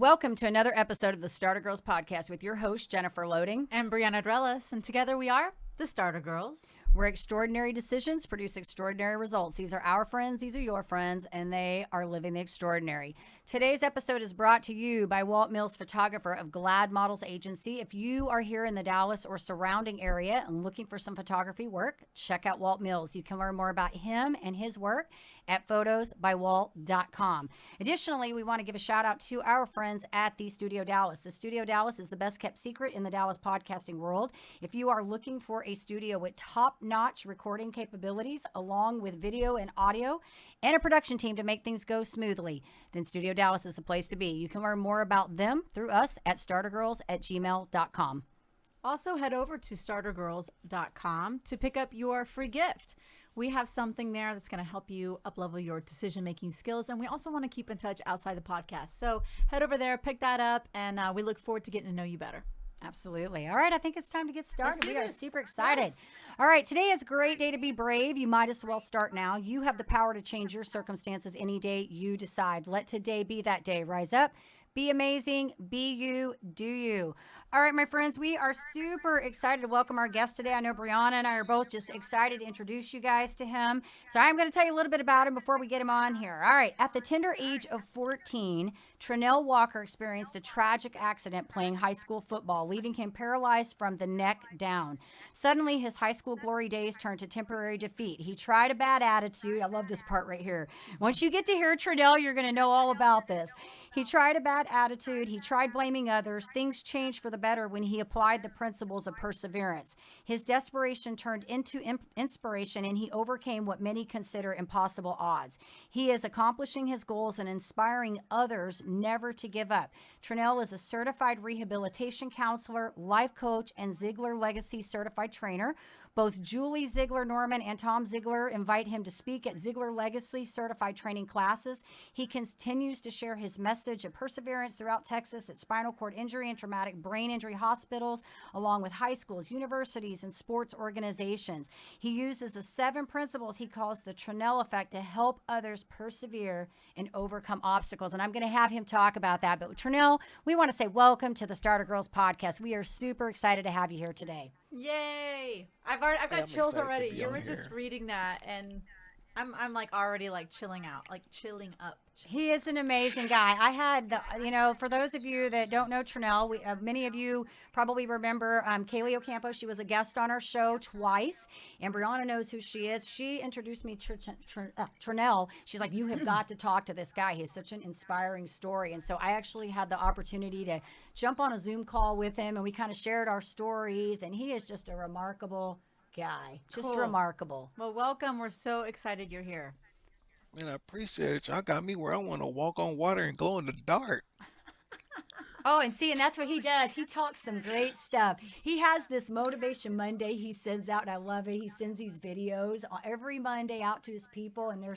Welcome to another episode of the Starter Girlz podcast with your host, Jennifer Loading. And Brianna Drellis. And together we are the Starter Girlz. Where extraordinary decisions produce extraordinary results. These are our friends, these are your friends, and they are living the extraordinary. Today's episode is brought to you by Walt Mills, photographer of Glad Models Agency. If you are here in the Dallas or surrounding area and looking for some photography work, check out Walt Mills. You can learn more about him and his work at photosbywalt.com. Additionally, we want to give a shout out to our friends at the Studio Dallas. The Studio Dallas is the best kept secret in the Dallas podcasting world. If you are looking for a studio with top-notch recording capabilities, along with video and audio, and a production team to make things go smoothly, then Studio Dallas is the place to be. You can learn more about them through us at startergirls@gmail.com. Also, head over to startergirls.com to pick up your free gift. We have something there that's going to help you up-level your decision-making skills, and we also want to keep in touch outside the podcast. So head over there, pick that up, and we look forward to getting to know you better. Absolutely. All right, I think it's time to get started. We are super excited. Yes. All right, today is a great day to be brave. You might as well start now. You have the power to change your circumstances any day you decide. Let today be that day. Rise up. Be amazing. Be you. Do you. All right, my friends, we are super excited to welcome our guest today. I know Brianna and I are both just excited to introduce you guys to him. So I'm going to tell you a little bit about him before we get him on here. All right, at the tender age of 14, Trenell Walker experienced a tragic accident playing high school football, leaving him paralyzed from the neck down. Suddenly, his high school glory days turned to temporary defeat. He tried a bad attitude. I love this part right here. Once you get to hear Trenell, you're going to know all about this. He tried a bad attitude. He tried blaming others. Things changed for the better when he applied the principles of perseverance. His desperation turned into inspiration, and he overcame what many consider impossible odds. He is accomplishing his goals and inspiring others never to give up. Trenell is a certified rehabilitation counselor, life coach, and Ziglar Legacy certified trainer. Both Julie Ziglar Norman and Tom Ziglar invite him to speak at Ziglar Legacy certified training classes. He continues to share his message of perseverance throughout Texas at spinal cord injury and traumatic brain injury hospitals, along with high schools, universities, and sports organizations. He uses the 7 principles he calls the TRENELL Effect to help others persevere and overcome obstacles. And I'm going to have him talk about that. But Trenell, we want to say welcome to the Starter Girlz podcast. We are super excited to have you here today. Yay! I've got chills already. You were just reading that, and I'm like already like chilling out, like chilling up. He is an amazing guy. I had the, for those of you that don't know Trenell, many of you probably remember Kaylee Ocampo. She was a guest on our show twice, and Brianna knows who she is. She introduced me to Trenell. She's like, you have got to talk to this guy. He has such an inspiring story. And so I actually had the opportunity to jump on a Zoom call with him, and we kind of shared our stories, and he is just a remarkable guy. Just Cool. Remarkable. Well, welcome. We're so excited you're here. Man, I appreciate it. Y'all got me where I want to walk on water and glow in the dark. Oh, and that's what he does. He talks some great stuff. He has this Motivation Monday he sends out, and I love it. He sends these videos every Monday out to his people, and they're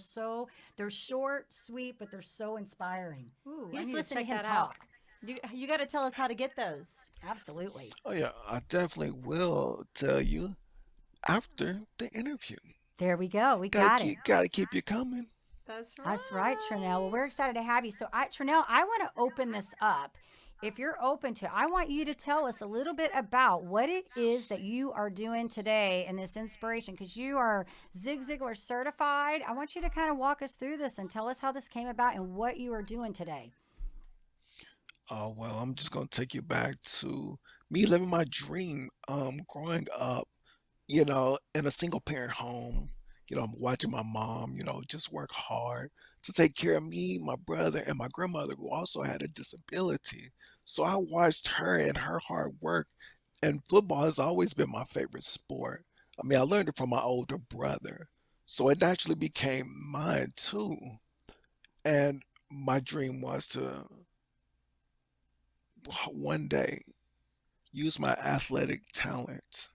short, sweet, but they're so inspiring. Ooh, You I just need to listen to check him that talk. out. You got to tell us how to get those. Absolutely. Oh yeah, I definitely will tell you after the interview. There we go. We got it. Gotta keep you coming. That's right, Trenell. Well, we're excited to have you. So, Trenell, I want to open this up. If you're open to it, I want you to tell us a little bit about what it is that you are doing today in this inspiration, because you are Zig Ziglar Certified. I want you to kind of walk us through this and tell us how this came about and what you are doing today. Oh well, I'm just gonna take you back to me living my dream. Growing up, in a single parent home. I'm watching my mom, just work hard to take care of me, my brother, and my grandmother, who also had a disability. So I watched her and her hard work, and football has always been my favorite sport. I mean, I learned it from my older brother, so it naturally became mine too. And my dream was to one day use my athletic talent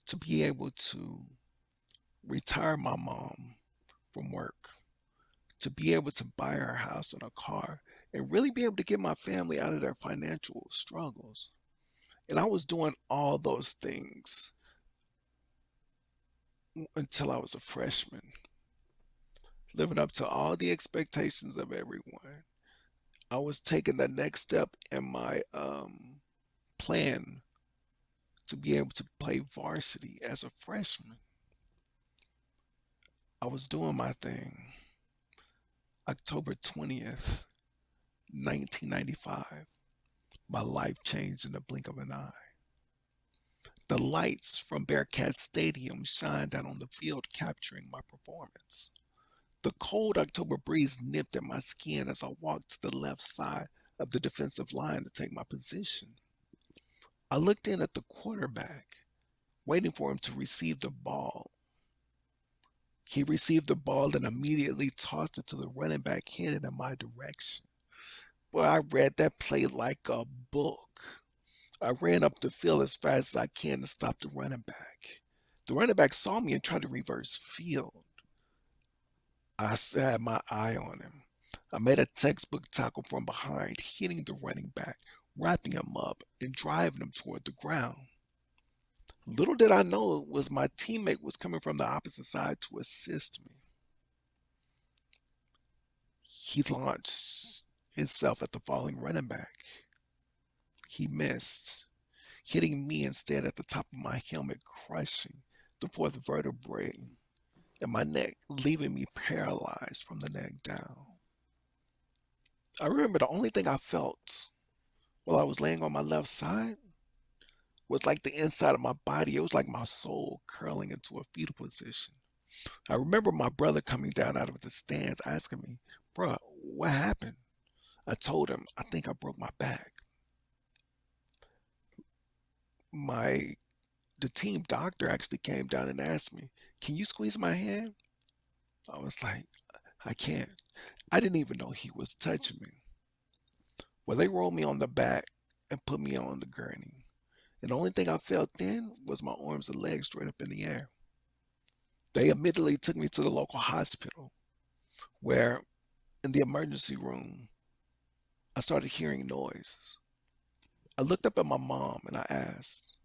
to be able to retire my mom from work, to be able to buy her a house and a car, and really be able to get my family out of their financial struggles. And I was doing all those things until I was a freshman, living up to all the expectations of everyone. I was taking the next step in my plan to be able to play varsity as a freshman. I was doing my thing. October 20th, 1995. My life changed in the blink of an eye. The lights from Bearcat Stadium shined down on the field, capturing my performance. The cold October breeze nipped at my skin as I walked to the left side of the defensive line to take my position. I looked in at the quarterback, waiting for him to receive the ball. He received the ball and immediately tossed it to the running back headed in my direction. Well, I read that play like a book. I ran up the field as fast as I can to stop the running back. The running back saw me and tried to reverse field. Had my eye on him. I made a textbook tackle from behind, hitting the running back, wrapping him up, and driving him toward the ground. Little did I know it was my teammate was coming from the opposite side to assist me. He launched himself at the falling running back. He missed, hitting me instead at the top of my helmet, crushing the fourth vertebrae in my neck, leaving me paralyzed from the neck down. I remember the only thing I felt while I was laying on my left side was like the inside of my body. It was like my soul curling into a fetal position. I remember my brother coming down out of the stands asking me, "Bruh, what happened?" I told him, "I think I broke my back." My the team doctor actually came down and asked me, "Can you squeeze my hand?" I was like, "I can't." I didn't even know he was touching me. Well, they rolled me on the back and put me on the gurney. And the only thing I felt then was my arms and legs straight up in the air. They immediately took me to the local hospital where, in the emergency room, I started hearing noises. I looked up at my mom and I asked,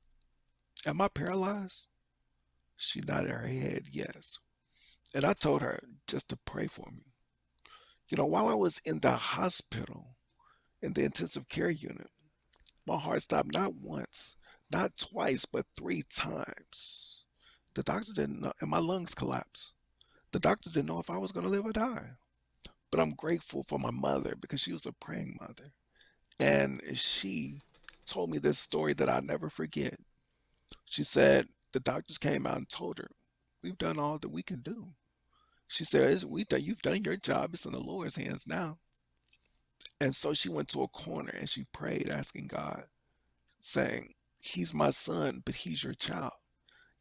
"Am I paralyzed?" She nodded her head, yes. And I told her just to pray for me. While I was in the hospital, in the intensive care unit, my heart stopped not once, not twice, but 3 times. The doctor didn't know, and my lungs collapsed. The doctor didn't know if I was going to live or die. But I'm grateful for my mother because she was a praying mother. And she told me this story that I'll never forget. She said the doctors came out and told her, "We've done all that we can do." She said, "You've done your job. It's in the Lord's hands now." And so she went to a corner and she prayed, asking God, saying, "He's my son, but he's your child.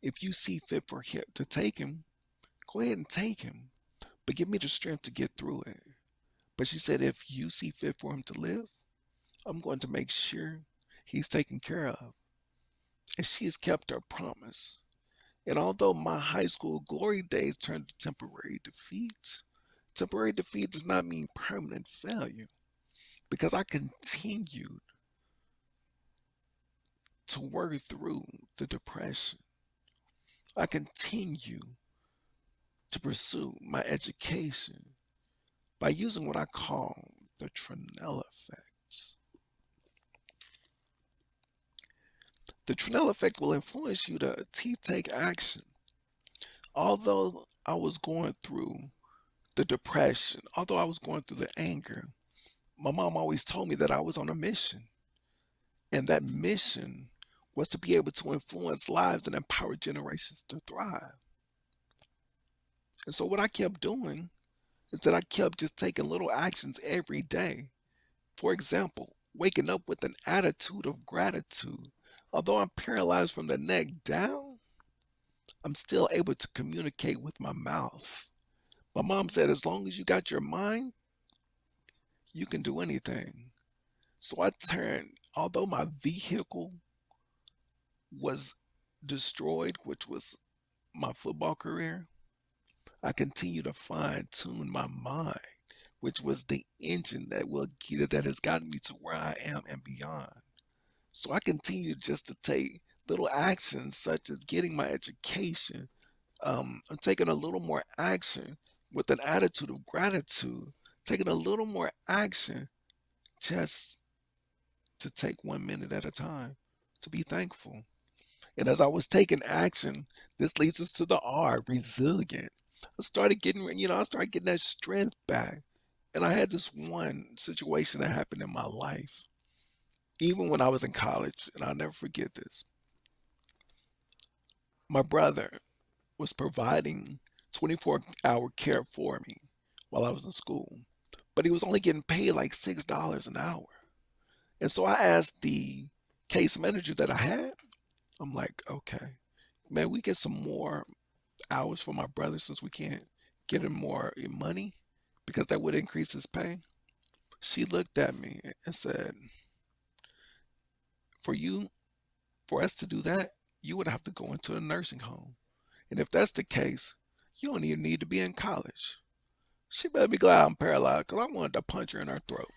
If you see fit for him to take him, go ahead and take him, but give me the strength to get through it." But she said, "If you see fit for him to live, I'm going to make sure he's taken care of." And she has kept her promise. And although my high school glory days turned to temporary defeat does not mean permanent failure because I continued to work through the depression. I continue to pursue my education by using what I call the Trenell Effect. The Trenell Effect will influence you to take action. Although I was going through the depression, although I was going through the anger, my mom always told me that I was on a mission. And that mission was to be able to influence lives and empower generations to thrive. And so what I kept doing is that I kept just taking little actions every day. For example, waking up with an attitude of gratitude. Although I'm paralyzed from the neck down, I'm still able to communicate with my mouth. My mom said, as long as you got your mind, you can do anything. So I turned, although my vehicle was destroyed, which was my football career, I continue to fine tune my mind, which was the engine that has gotten me to where I am and beyond. So I continue just to take little actions such as getting my education, and taking a little more action with an attitude of gratitude, taking a little more action just to take 1 minute at a time to be thankful. And as I was taking action, this leads us to the R, resilient. I started getting that strength back. And I had this one situation that happened in my life, even when I was in college, and I'll never forget this. My brother was providing 24-hour care for me while I was in school, but he was only getting paid like $6 an hour. And so I asked the case manager that I had, I'm like, okay, man, we get some more hours for my brother since we can't get him more money because that would increase his pay. She looked at me and said, for you, for us to do that, you would have to go into a nursing home. And if that's the case, you don't even need to be in college. She better be glad I'm paralyzed because I wanted to punch her in her throat.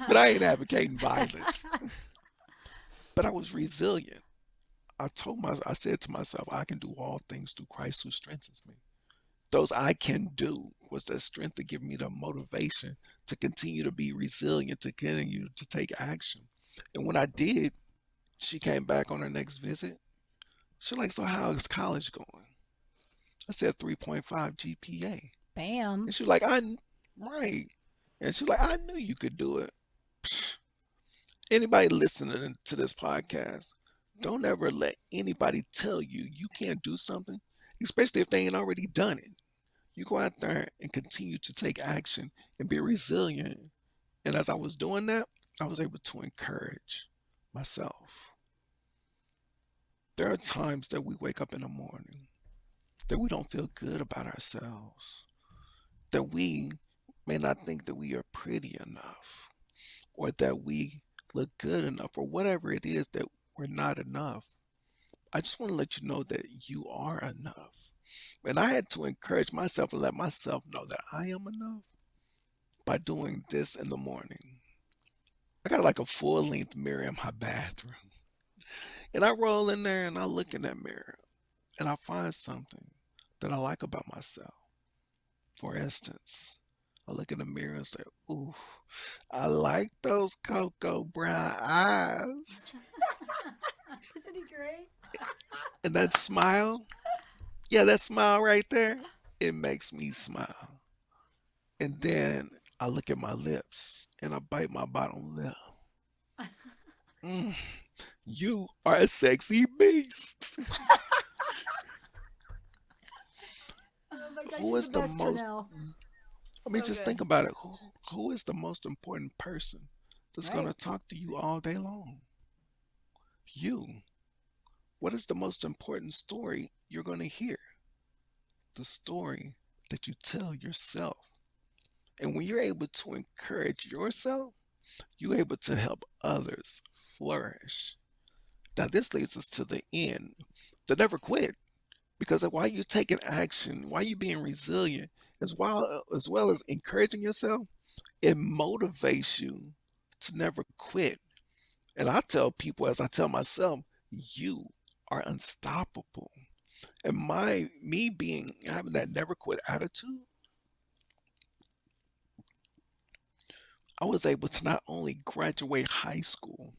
But I ain't advocating violence. But I was resilient. I said to myself, I can do all things through Christ who strengthens me. Those I can do was that strength to give me the motivation to continue to be resilient, to continue to take action. And when I did, she came back on her next visit. She's like, so how is college going? I said 3.5 GPA. Bam. And she's like, right. And she's like, I knew you could do it. Psh, anybody listening to this podcast, don't ever let anybody tell you you can't do something, especially if they ain't already done it. You go out there and continue to take action and be resilient. And as I was doing that, I was able to encourage myself. There are times that we wake up in the morning that we don't feel good about ourselves, that we may not think that we are pretty enough, or that we look good enough, or whatever it is that we're not enough. I just want to let you know that you are enough. And I had to encourage myself and let myself know that I am enough by doing this in the morning. I got like a full length mirror in my bathroom. And I roll in there and I look in that mirror and I find something that I like about myself. For instance, I look in the mirror and say, ooh, I like those cocoa brown eyes. Isn't he great? And that smile, yeah, that smile right there, it makes me smile. And then I look at my lips and I bite my bottom lip. Mm, you are a sexy beast. Oh my gosh, Who you're the is the best, most, Trenell. I mean, So just good. think about it. Who is the most important person that's going Right. to talk to you all day long? You. What is the most important story you're going to hear? The story that you tell yourself. And when you're able to encourage yourself, you're able to help others flourish. Now, this leads us to the end, to never quit. Because while you're taking action, while you're being resilient, as well as encouraging yourself, it motivates you to never quit. And I tell people, as I tell myself, you are unstoppable. And my me being having that never quit attitude, I was able to not only graduate high school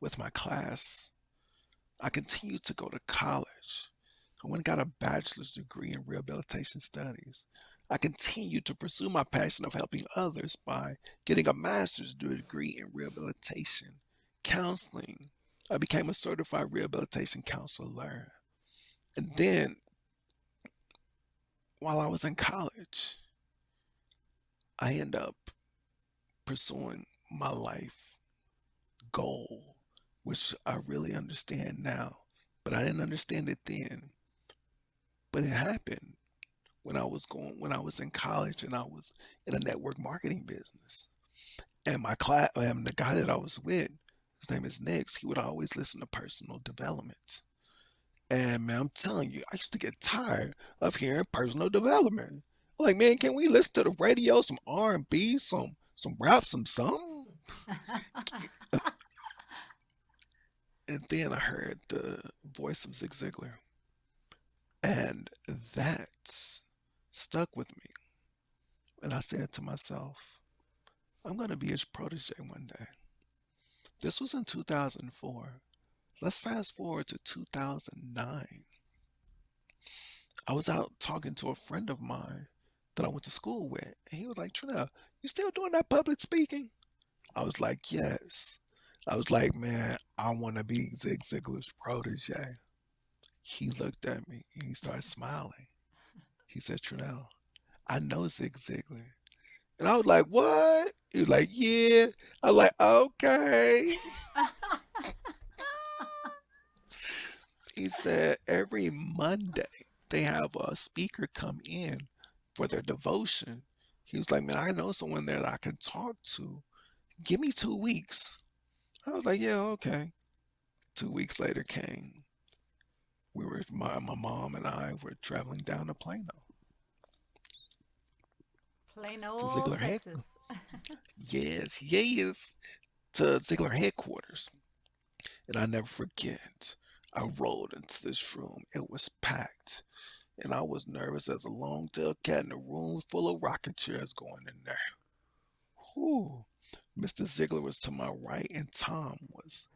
with my class, I continued to go to college. I went and got a bachelor's degree in rehabilitation studies. I continued to pursue my passion of helping others by getting a master's degree in rehabilitation counseling. I became a certified rehabilitation counselor. And then while I was in college, I ended up pursuing my life goal, which I really understand now, but I didn't understand it then. But it happened when I was in college and I was in a network marketing business. And my class and the guy that I was with, his name is Nix, he would always listen to personal development. And man, I'm telling you, I used to get tired of hearing personal development. Like, man, can we listen to the radio, some R&B, some rap, some something? And then I heard the voice of Zig Ziglar. And that stuck with me. And I said to myself, I'm going to be his protege one day. This was in 2004. Let's fast forward to 2009. I was out talking to a friend of mine that I went to school with, and he was like, Trenell, you still doing that public speaking? I was like, yes. I was like, man, I want to be Zig Ziglar's protege. He looked at me and he started smiling. He said, Trenell, I know Zig Ziglar. And I was like, what? He was like, yeah. I was like, okay. He said, every Monday they have a speaker come in for their devotion. He was like, man, I know someone there that I can talk to. Give me 2 weeks. I was like, yeah, okay. 2 weeks later came. My mom and I were traveling down to Plano Plain to old Ziegler Texas. Yes, yes, to Ziegler headquarters. And I never forget, I rolled into this room. It was packed. And I was nervous as a long-tailed cat in a room full of rocking chairs going in there. Whew. Mr. Ziegler was to my right and Tom was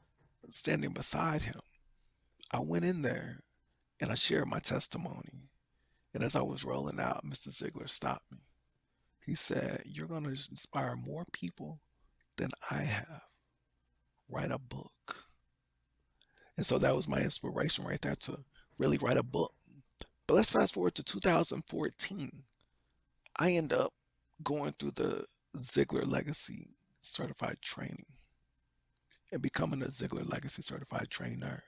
standing beside him. I went in there and I shared my testimony. And as I was rolling out, Mr. Ziegler stopped me. He said, you're going to inspire more people than I have. Write a book. And so that was my inspiration right there to really write a book. But let's fast forward to 2014. I end up going through the Ziglar Legacy Certified Training and becoming a Ziglar Legacy Certified Trainer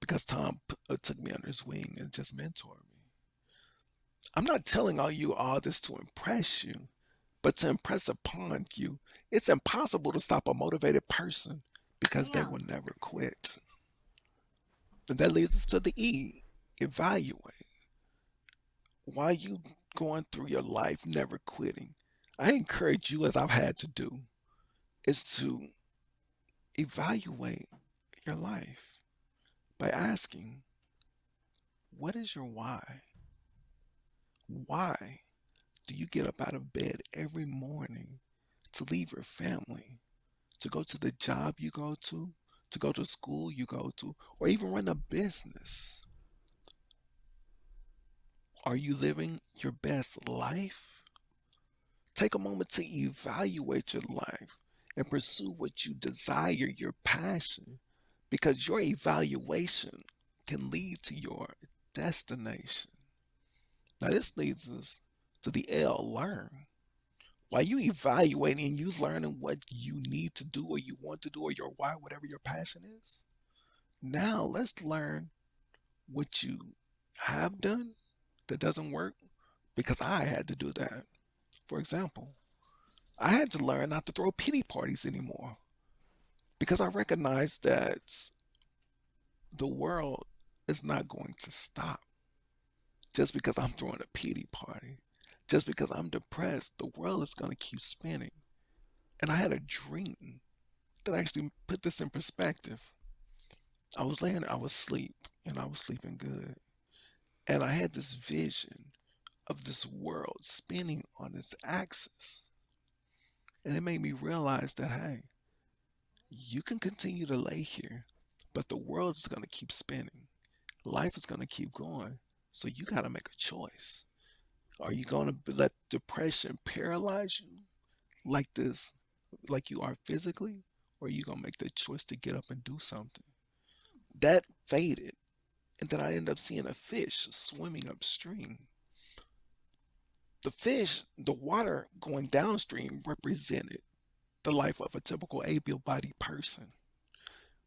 because Tom took me under his wing and just mentored me. I'm not telling all this to impress you, but to impress upon you. It's impossible to stop a motivated person because they will Damn. never quit. And that leads us to the E, evaluate. Why you going through your life never quitting? I encourage you, as I've had to do, is to evaluate your life by asking, what is your why? Why do you get up out of bed every morning to leave your family, to go to the job you go to go to school you go to, or even run a business? Are you living your best life? Take a moment to evaluate your life and pursue what you desire, your passion, because your evaluation can lead to your destination. Now, this leads us to the L, learn. While you evaluating, you learning what you need to do or you want to do or your why, whatever your passion is. Now, let's learn what you have done that doesn't work because I had to do that. For example, I had to learn not to throw pity parties anymore because I recognized that the world is not going to stop just because I'm throwing a pity party. Just because I'm depressed, the world is going to keep spinning. And I had a dream that actually put this in perspective. I was asleep, and I was sleeping good. And I had this vision of this world spinning on its axis. And it made me realize that, hey, you can continue to lay here, but the world is going to keep spinning. Life is going to keep going. So you got to make a choice. Are you going to let depression paralyze you like this, like you are physically? Or are you going to make the choice to get up and do something? That faded. And then I ended up seeing a fish swimming upstream. The fish, the water going downstream represented the life of a typical able-bodied person,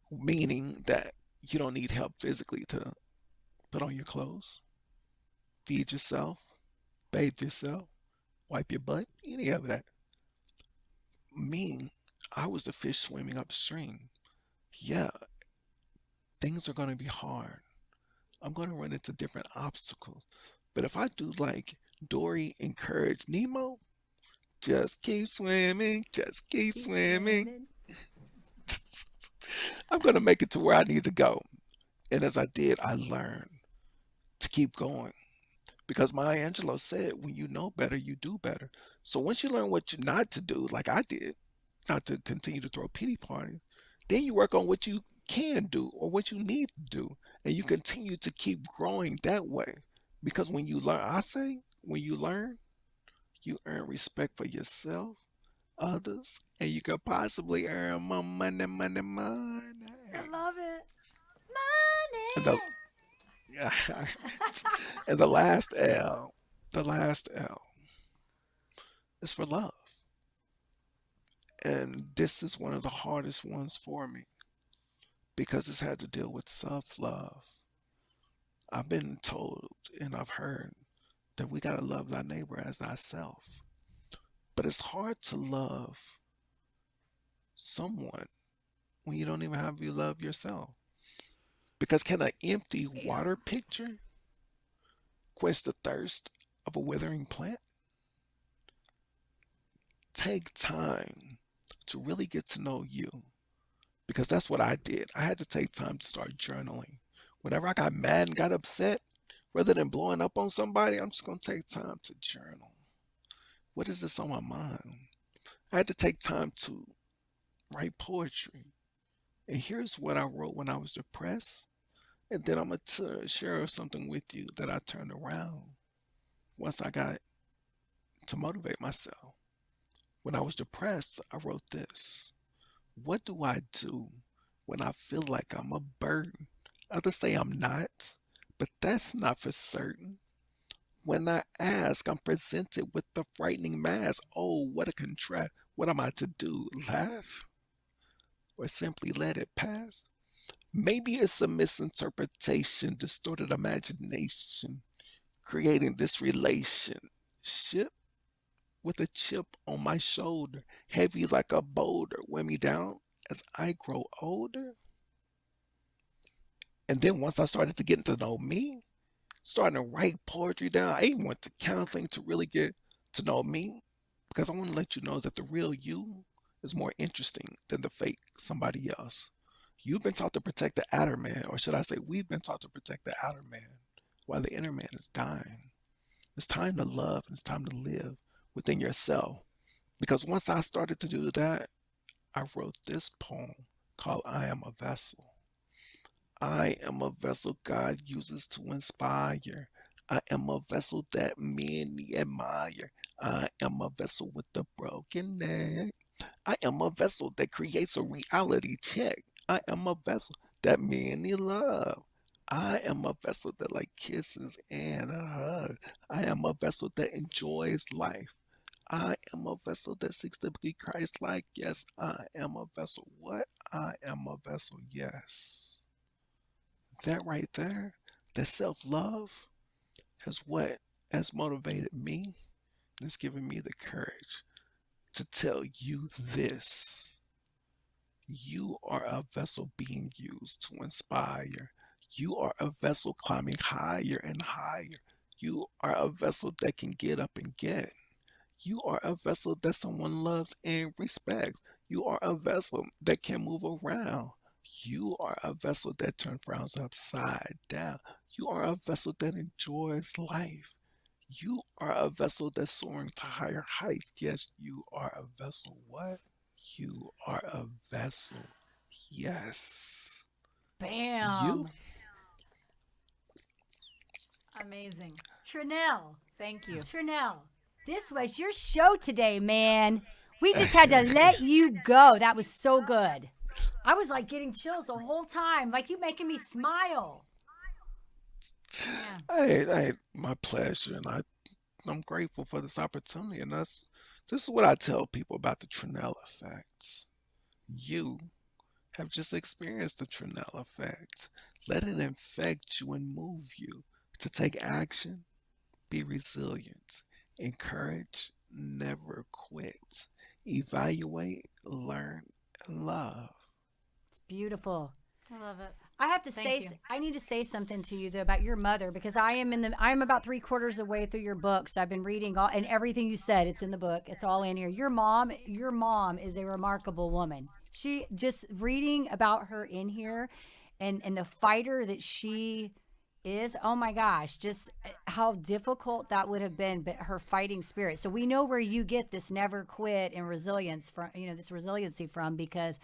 meaning that you don't need help physically to put on your clothes, feed yourself, bathe yourself, wipe your butt, any of that. Me, I was the fish swimming upstream. Yeah, things are going to be hard. I'm going to run into different obstacles. But if I do like Dory encouraged Nemo, just keep Keep swimming, swimming. I'm going to make it to where I need to go. And as I did, I learned to keep going. Because Maya Angelou said, when you know better, you do better. So once you learn what you not to do, like I did, not to continue to throw pity parties. Then you work on what you can do or what you need to do, and you continue to keep growing that way. Because when you learn, I say, when you learn, you earn respect for yourself, others, and you could possibly earn more money, money, I money. love it. And the Money. and the last L is for love. And this is one of the hardest ones for me because it's had to deal with self-love. I've been told and I've heard that we gotta love thy neighbor as thyself. But it's hard to love someone when you don't even have you love yourself. Because can an empty water Bam. pitcher quench the thirst of a withering plant? Take time to really get to know you because that's what I did. I had to take time to start journaling. Whenever I got mad and got upset, rather than blowing up on somebody, I'm just going to take time to journal. What is this on my mind? I had to take time to write poetry. And here's what I wrote when I was depressed. And then I'm going to share something with you that I turned around once I got to motivate myself. When I was depressed, I wrote this. What do I do when I feel like I'm a burden? Others say I'm not, but that's not for certain. When I ask, I'm presented with the frightening mask. Oh, what a contrast. What am I to do? Laugh or simply let it pass? Maybe it's a misinterpretation, distorted imagination, creating this relationship with a chip on my shoulder, heavy like a boulder, weigh me down as I grow older. And then once I started to get to know me, starting to write poetry down, I even went to counseling to really get to know me because I want to let you know that the real you is more interesting than the fake somebody else. You've been taught to protect the outer man, or should I say, we've been taught to protect the outer man while the inner man is dying. It's time to love and it's time to live within yourself. Because once I started to do that, I wrote this poem called I Am a Vessel. I am a vessel God uses to inspire. I am a vessel that many admire. I am a vessel with a broken neck. I am a vessel that creates a reality check. I am a vessel that many love. I am a vessel that like kisses and a hug. I am a vessel that enjoys life. I am a vessel that seeks to be Christ like. Yes, I am a vessel. What? I am a vessel. Yes. That right there, that self love has what has motivated me. It's given me the courage to tell you this. You are a vessel being used to inspire. You are a vessel climbing higher and higher. You are a vessel that can get up and get. You are a vessel that someone loves and respects. You are a vessel that can move around. You are a vessel that turns frowns upside down. You are a vessel that enjoys life. You are a vessel that's soaring to higher heights. Yes, you are a vessel. What? You are a vessel. Yes. You? Bam. Amazing. Trenell. Thank you. Trenell. This was your show today, man. We just had to let you go. That was so good. I was like getting chills the whole time. Like you making me smile. Yeah. Hey, my pleasure, and I'm grateful for this opportunity. And this is what I tell people about the Trenell Effect. You have just experienced the Trenell Effect. Let it infect you and move you to take action, be resilient, encourage, never quit, evaluate, learn, and love. It's beautiful. I love it. I have to Thank say, you. I need to say something to you though about your mother because I'm about 3/4 of the way through your book. So I've been reading all and everything you said. It's in the book. It's all in here. Your mom is a remarkable woman. She just reading about her in here, and the fighter that she Is oh my gosh, just how difficult that would have been, but her fighting spirit. So we know where you get this never quit and resilience from, this resiliency from, because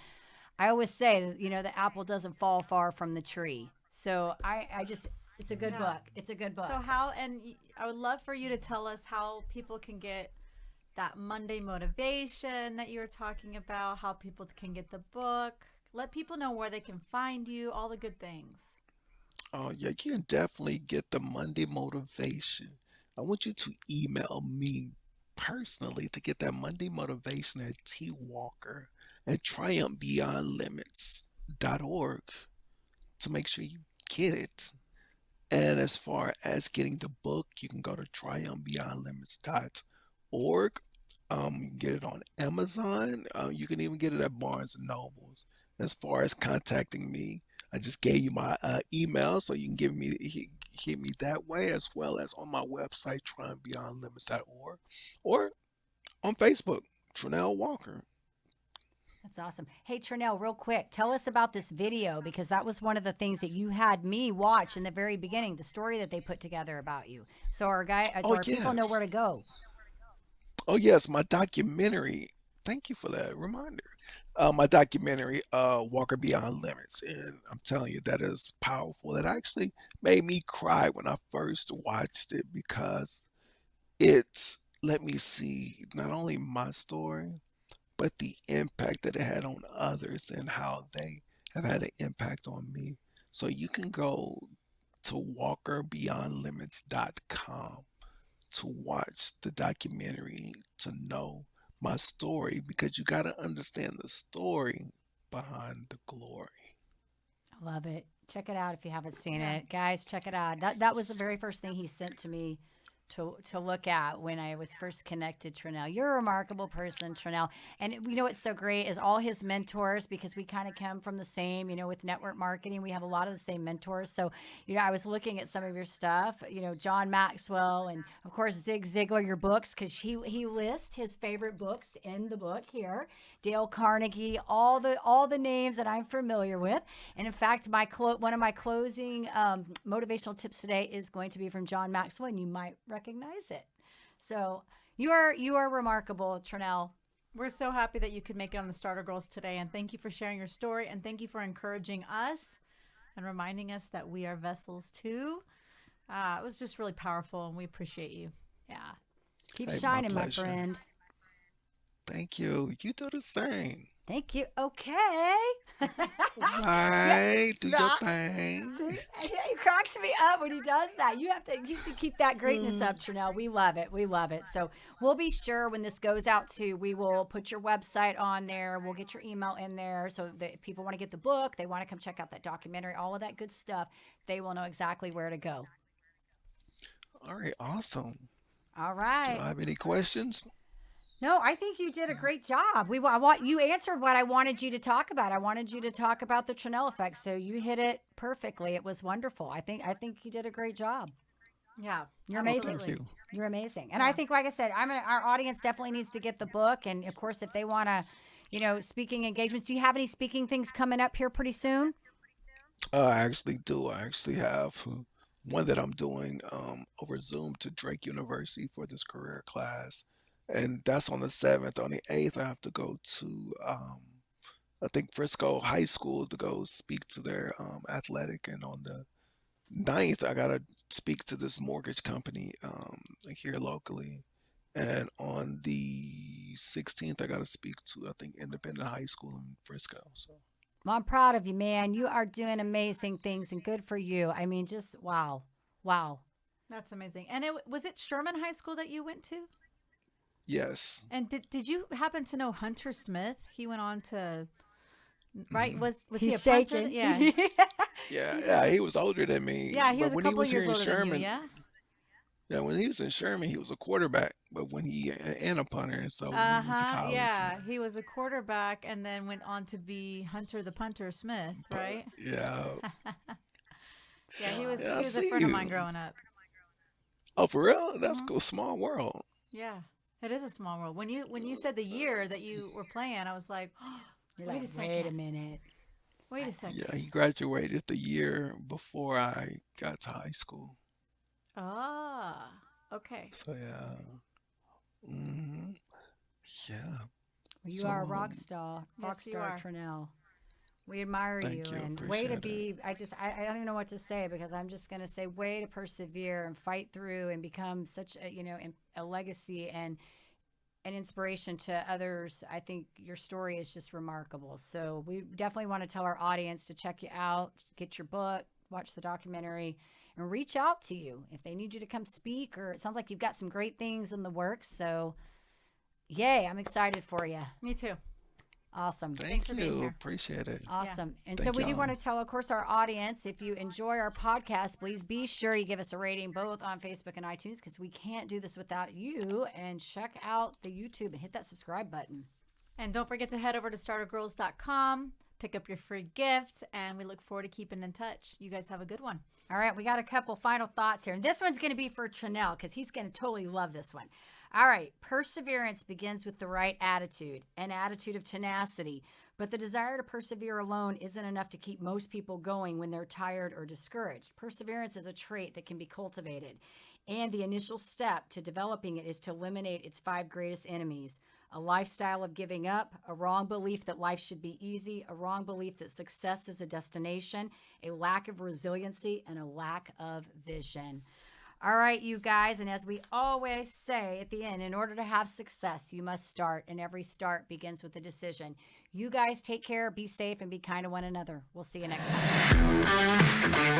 I always say that, the apple doesn't fall far from the tree. So I just, it's a good Yeah. book. It's a good book. So I would love for you to tell us how people can get that Monday motivation that you were talking about, how people can get the book. Let people know where they can find you, all the good things. Oh, yeah, you can definitely get the Monday motivation. I want you to email me personally to get that Monday motivation at twalker at triumphbeyondlimits.org to make sure you get it. And as far as getting the book, you can go to triumphbeyondlimits.org. You can get it on Amazon. You can even get it at Barnes and Nobles. As far as contacting me, I just gave you my email, so you can hit me that way, as well as on my website, triumphbeyondlimits.org, or on Facebook, Trenell Walker. That's awesome. Hey, Trenell, real quick, tell us about this video, because that was one of the things that you had me watch in the very beginning, the story that they put together about you. So so Oh our people know where yes. to go. Oh yes, my documentary. Thank you for that reminder. My documentary, Walker Beyond Limits, and I'm telling you that is powerful. That actually made me cry when I first watched it because it's let me see not only my story but the impact that it had on others and how they have had an impact on me. So you can go to walkerbeyondlimits.com to watch the documentary to know my story because you got to understand the story behind the glory. I love it. Check it out if you haven't seen Yeah. it. Guys, check it out. That was the very first thing he sent to me to look at when I was first connected, Trenell. You're a remarkable person, Trenell. And what's so great is all his mentors, because we kind of come from the same, with network marketing, we have a lot of the same mentors. So, I was looking at some of your stuff, John Maxwell, and of course Zig Ziglar, your books, because he lists his favorite books in the book here. Dale Carnegie, all the names that I'm familiar with. And in fact, one of my closing motivational tips today is going to be from John Maxwell, and you might recognize it. So you are remarkable, Trenell. We're so happy that you could make it on the Starter Girls today. And thank you for sharing your story. And thank you for encouraging us and reminding us that we are vessels too. It was just really powerful, and we appreciate you. Yeah. Keep Hey, my shining, my pleasure. friend. Thank you. You do the same. Thank you. Okay. Yeah. Right. Do your Nah. thing. See, he cracks me up when he does that. You have to keep that greatness up, Trenell. We love it. We love it. So we'll be sure when this goes out we will put your website on there. We'll get your email in there so that if people want to get the book, they want to come check out that documentary, all of that good stuff, they will know exactly where to go. All right. Awesome. All Do right. I have any questions? No, I think you did a great job. I want you answered what I wanted you to talk about. I wanted you to talk about the Trenell effect, so you hit it perfectly. It was wonderful. I think you did a great job. Yeah, You're Oh, amazing. thank absolutely. you. You're amazing. And I Yeah. think, like I said, our audience definitely needs to get the book. And of course, if they want to, speaking engagements, do you have any speaking things coming up here pretty soon? I actually do. I actually have one that I'm doing over Zoom to Drake University for this career class, and that's on the 7th. On the 8th, I have to go to I think Frisco High School to go speak to their athletic, and on the 9th, I gotta speak to this mortgage company here locally, and on the 16th, I gotta speak to I think Independent High School in Frisco. So. Well, I'm proud of you, man. You are doing amazing things and good for you. I mean, just wow. Wow. That's amazing. And was it Sherman High School that you went to? Yes. And did you happen to know Hunter Smith? He went on to right. Hmm. Was he a He's punter? shaking. Yeah, Yeah, He yeah, was. he was older than me, yeah. He but was a when he couple of was here years in older than you. Sherman, Yeah. yeah, when he was in Sherman, he was a quarterback, but when he and a punter, so when he went to Uh-huh. college, Yeah. He was a quarterback and then went on to be Hunter the Punter Smith, but right? yeah, Yeah, he was yeah, I he was a see friend of mine you. growing up. Oh, for real? That's Hmm. cool. Small world. Yeah. It is a small world. When you said the year that you were playing, I was like, You're wait like, a wait a second. minute. Wait a second. Yeah, he graduated the year before I got to high school. Ah, okay. So yeah. hmm Yeah. Well, you So are a rock Yes, you star, are. Trenell. We admire thank you you. and way to Appreciate it. be. I don't even know what to say because I'm just going to say way to persevere and fight through and become such a, a legacy and an inspiration to others. I think your story is just remarkable. So we definitely want to tell our audience to check you out, get your book, watch the documentary, and reach out to you if they need you to come speak. Or it sounds like you've got some great things in the works. So, yay! I'm excited for you. Me too. Awesome. Thanks Thank for being you. here. Appreciate it. Awesome. And so Thank we do want y'all. to tell, of course, our audience, if you enjoy our podcast, please be sure you give us a rating both on Facebook and iTunes because we can't do this without you. And check out the YouTube and hit that subscribe button. And don't forget to head over to startergirls.com, pick up your free gift, and we look forward to keeping in touch. You guys have a good one. All right, we got a couple final thoughts here. And this one's going to be for Trenell because he's going to totally love this one. All right, perseverance begins with the right attitude, an attitude of tenacity. But the desire to persevere alone isn't enough to keep most people going when they're tired or discouraged. Perseverance is a trait that can be cultivated. And the initial step to developing it is to eliminate its 5 greatest enemies: a lifestyle of giving up, a wrong belief that life should be easy, a wrong belief that success is a destination, a lack of resiliency, and a lack of vision. All right, you guys, and as we always say at the end, in order to have success, you must start, and every start begins with a decision. You guys take care, be safe, and be kind to one another. We'll see you next time.